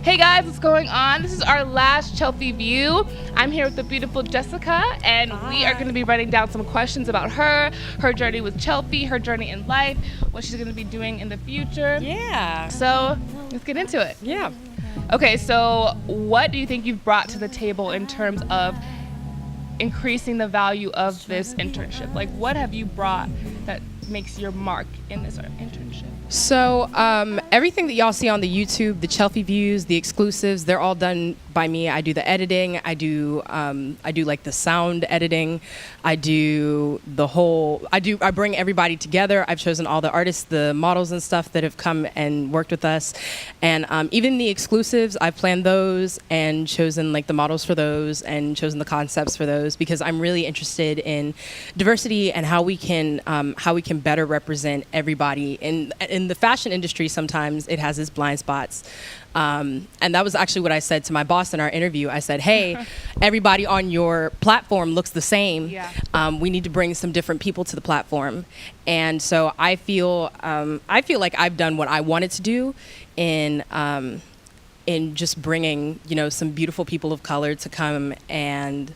Hey guys, what's going on? This is our last Chelfie View. I'm here with the beautiful Jessica, and we are going to be writing down some questions about her journey with Chelfie, her journey in life, what she's going to be doing in the future. Yeah. So let's get into it. Yeah. Okay, so what do you think you've brought to the table in terms of increasing the value of this internship? Like, what have you brought that makes your mark in this internship? So everything that y'all see on the YouTube, the Chelfie Views, the exclusives, they're all done by me. I do the editing. I do like the sound editing. I bring everybody together. I've chosen all the artists, the models and stuff that have come and worked with us. And even the exclusives, I've planned those and chosen like the models for those and chosen the concepts for those, because I'm really interested in diversity and how we can better represent everybody. In the fashion industry, sometimes it has its blind spots. And that was actually what I said to my boss in our interview. I said, hey, everybody on your platform looks the same. Yeah. We need to bring some different people to the platform. And so I feel like I've done what I wanted to do in just bringing, some beautiful people of color to come and,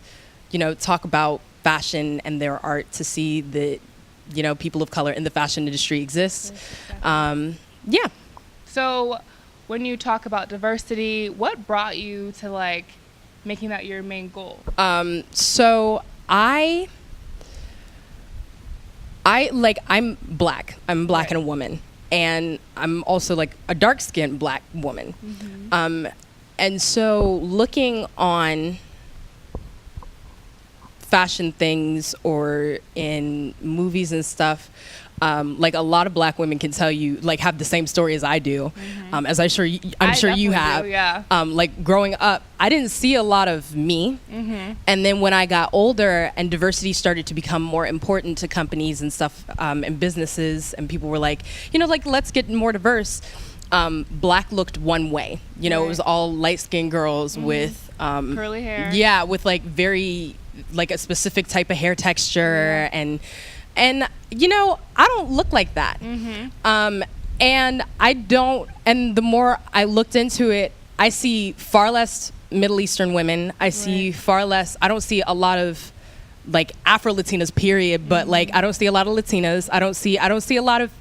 talk about fashion and their art, to see that, people of color in the fashion industry exist. Yeah. So when you talk about diversity, what brought you to like making that your main goal? So I'm black. I'm black and a woman. And I'm also like a dark-skinned black woman. Mm-hmm. And so looking on fashion things or in movies and stuff, like a lot of black women can tell you, like, have the same story as I do, mm-hmm. As I'm sure you have. Do, yeah. Like growing up, I didn't see a lot of me, mm-hmm. and then when I got older and diversity started to become more important to companies and stuff, and businesses, and people were like, let's get more diverse. Black looked one way, right. It was all light-skinned girls, mm-hmm. with curly hair. Yeah, with like very like a specific type of hair texture, and I don't look like that. Mm-hmm. And I don't, and the more I looked into it, I see far less Middle Eastern women. I see far less, I don't see a lot of like Afro-Latinas, period, but mm-hmm. like I don't see a lot of Latinas. I don't see a lot of,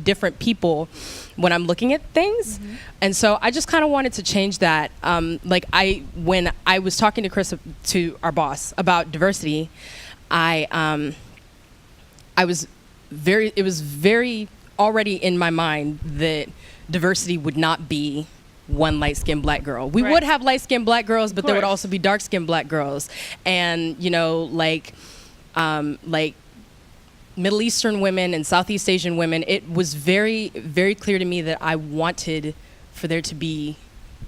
different people when I'm looking at things. Mm-hmm. And so I just kind of wanted to change that. When I was talking to Chris, to our boss, about diversity, it was very already in my mind that diversity would not be one light-skinned black girl. We would have light-skinned black girls, but there would also be dark-skinned black girls. And, like Middle Eastern women and Southeast Asian women, it was very, very clear to me that I wanted for there to be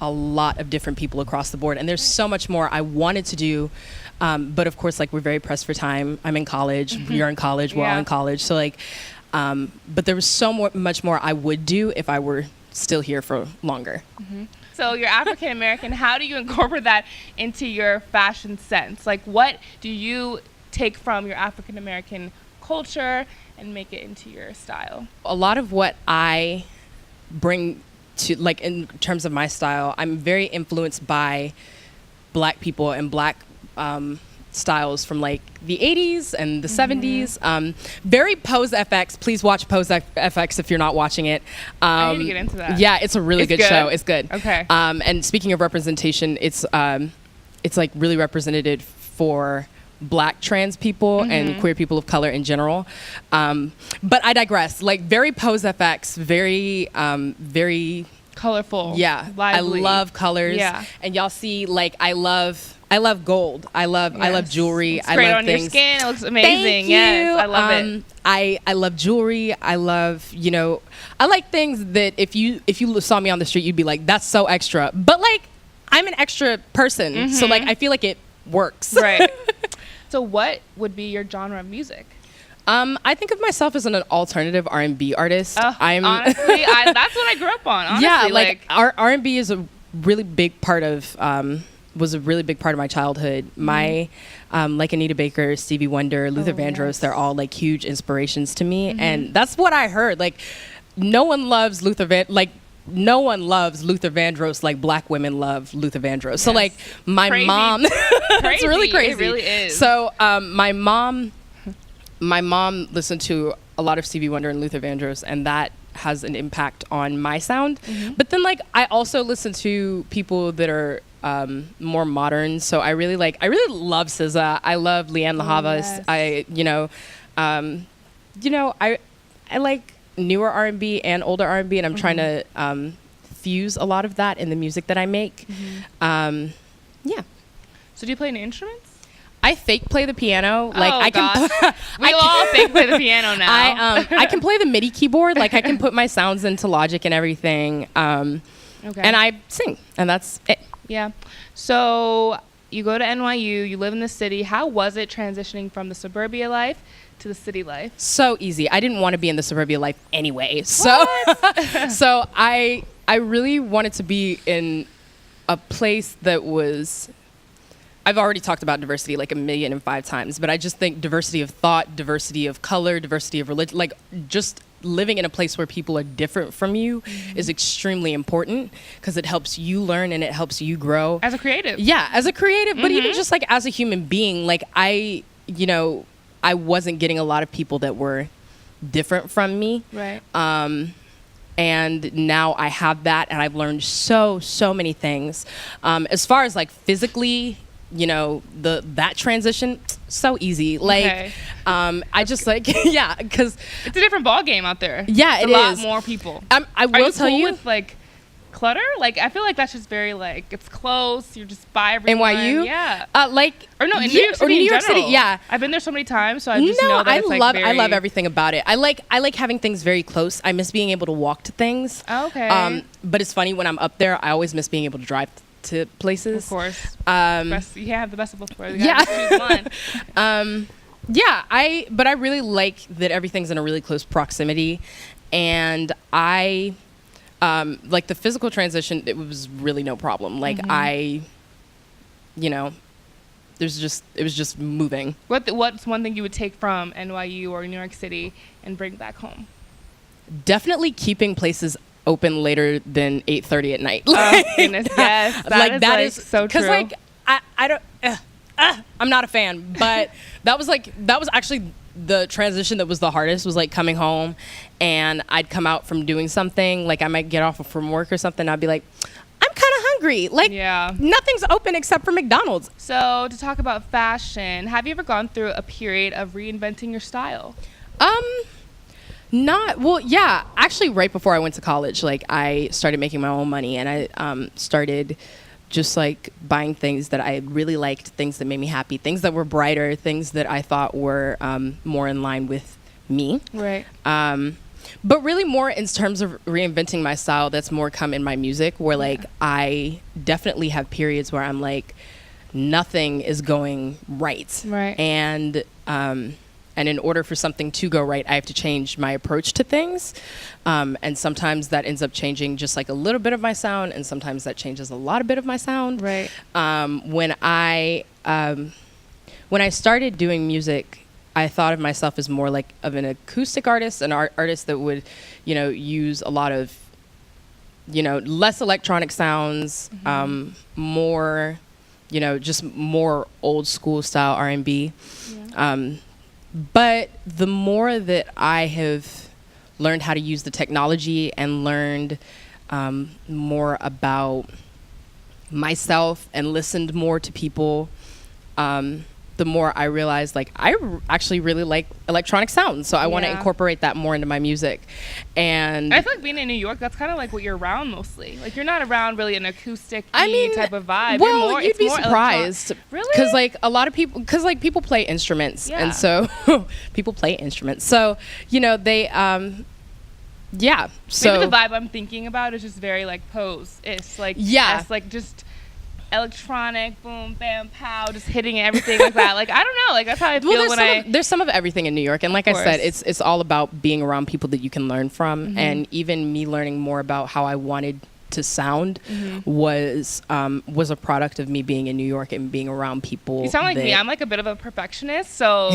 a lot of different people across the board. And there's so much more I wanted to do. But of course, like, we're very pressed for time. I'm in college. Mm-hmm. You're in college. We're all in college. So like, but there was much more I would do if I were still here for longer. Mm-hmm. So you're African American. How do you incorporate that into your fashion sense? Like, what do you take from your African American culture and make it into your style? A lot of what I bring to, like, in terms of my style, I'm very influenced by black people and black styles from like the 80s and the mm-hmm. 70s. Very Pose FX. Please watch Pose FX if you're not watching it. I need to get into that. Yeah, it's a really good show. It's good. Okay. And speaking of representation, it's like really representative for black trans people mm-hmm. and queer people of color in general. But I digress. Like, very Pose FX, very colorful. Yeah. Lively. I love colors. Yeah. And y'all see, like, I love gold. I love jewelry. It's great I love on things. Your skin. It looks amazing. Thank yes, you. I love it. I love jewelry. I love, I like things that if you saw me on the street, you'd be like, that's so extra. But like, I'm an extra person. Mm-hmm. So like, I feel like it works. Right. So what would be your genre of music? I think of myself as an alternative R&B artist. Honestly, that's what I grew up on. Honestly. Yeah, like R&B is a really big part of was a really big part of my childhood. Mm-hmm. My like Anita Baker, Stevie Wonder, Luther Vandross, yes. They're all like huge inspirations to me. Mm-hmm. And that's what I heard. Like, no one loves Luther Vandross. Like, no one loves Luther Vandross like Black women love Luther Vandross. Yes. So like my crazy. mom, it's really crazy. It really is. So my mom listened to a lot of Stevie Wonder and Luther Vandross, and that has an impact on my sound. But then like I also listen to people that are more modern. So I really love SZA. I love Leanne La Havas. Yes. I like newer R&B and older R&B, and I'm trying to fuse a lot of that in the music that I make. Yeah. So do you play any instruments? I fake play the piano. Like I gosh. can. We all fake play the piano now. I can play the MIDI keyboard. Like I can put my sounds into Logic and everything. And I sing, and that's it. Yeah. So you go to NYU. You live in the city. How was it transitioning from the suburbia life to the city life? So easy. I didn't want to be in the suburbia life anyway. So so I really wanted to be in a place that was, I've already talked about diversity like 1,000,005 times, but I just think diversity of thought, diversity of color, diversity of religion, like just living in a place where people are different from you is extremely important, because it helps you learn and it helps you grow. As a creative. Yeah, as a creative, but even just like as a human being, like I wasn't getting a lot of people that were different from me. Right. And now I have that, and I've learned so many things. As far as like physically, that transition, so easy. Like, I just like, yeah, because it's a different ball game out there. Yeah, it's a lot more people. I will tell you with like clutter. Like I feel like that's just very like it's close. You're just by everyone. NYU, yeah. In New York City. New York City, yeah. I've been there so many times, so I just know that it's like I love everything about it. I like having things very close. I miss being able to walk to things. Okay. But it's funny, when I'm up there, I always miss being able to drive to places. Of course. You can't have the best of both worlds. Yeah. Choose one. But I really like that everything's in a really close proximity, and I like the physical transition, it was really no problem. Like it was just moving. What's one thing you would take from NYU or New York City and bring back home? Definitely keeping places open later than 8:30 at night. Oh goodness, yes. That is so true. Because like I don't, I'm not a fan, but that was actually the transition that was the hardest, was like coming home, and I'd come out from doing something, like I might get off from work or something, I'd be like, I'm kind of hungry, like nothing's open except for McDonald's. So to talk about fashion, have you ever gone through a period of reinventing your style? Actually right before I went to college, like I started making my own money, and I started just like buying things that I really liked, things that made me happy, things that were brighter, things that I thought were more in line with me. Right. But really more in terms of reinventing my style, that's more come in my music, where like I definitely have periods where I'm like, nothing is going right. Right. And in order for something to go right, I have to change my approach to things. And sometimes that ends up changing just like a little bit of my sound, and sometimes that changes a lot of bit of my sound. Right. When I started doing music, I thought of myself as more like of an acoustic artist, an artist that would, use a lot of, less electronic sounds, more, just more old school style R&B. Yeah. But the more that I have learned how to use the technology and learned more about myself and listened more to people, the more I realized like I actually really like electronic sounds, so I want to incorporate that more into my music. And I feel like being in New York, that's kind of like what you're around mostly. Like you're not around really an acoustic type of vibe. Well, you'd be surprised. Really? Because like a lot of people, people play instruments, and so people play instruments. So they, So maybe the vibe I'm thinking about is just very like pose. It's like like just electronic, boom, bam, pow, just hitting everything like that. Like I don't know, like that's how I feel there's some of everything in New York, and like I said, it's all about being around people that you can learn from, and even me learning more about how I wanted to sound was a product of me being in New York and being around people. You sound like me. I'm like a bit of a perfectionist, so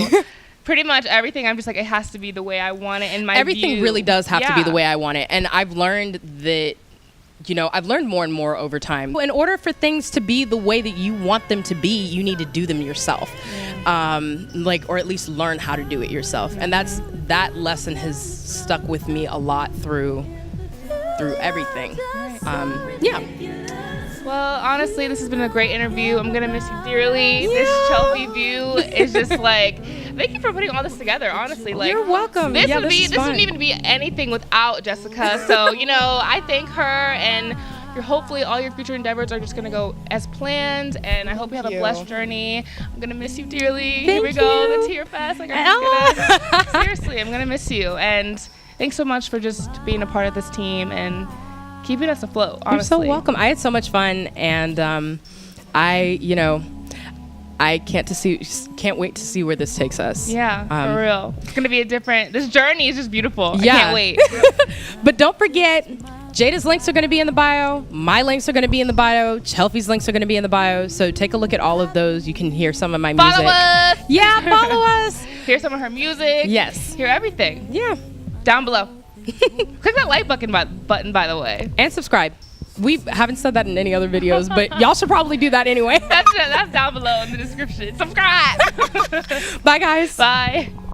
pretty much everything I'm just like, it has to be the way I want it in my everything view. Really does have to be the way I want it, and I've learned that I've learned more and more over time. In order for things to be the way that you want them to be, you need to do them yourself, or at least learn how to do it yourself. And that lesson has stuck with me a lot through everything. Yeah. Well, honestly, this has been a great interview. I'm gonna miss you dearly. This Chelfie View is just like, thank you for putting all this together. Honestly, like, you're welcome. This wouldn't even be anything without Jessica. So I thank her, and hopefully all your future endeavors are just gonna go as planned. And I hope you have a blessed journey. I'm gonna miss you dearly. Here we go, the tear fest. Like, seriously, I'm gonna miss you. And thanks so much for just being a part of this team and keeping us afloat, honestly. You're so welcome. I had so much fun, and I can't wait to see where this takes us. Yeah, for real. It's gonna be this journey is just beautiful. Yeah. I can't wait. But don't forget, Jada's links are going to be in the bio. My links are going to be in the bio. Chelfie's links are going to be in the bio. So take a look at all of those. You can hear some of my music. Follow us. Yeah, follow us. Hear some of her music. Yes. Hear everything. Yeah. Down below. Click that like button, by the way. And subscribe. We haven't said that in any other videos, but y'all should probably do that anyway. That's down below in the description. Subscribe. Bye, guys. Bye.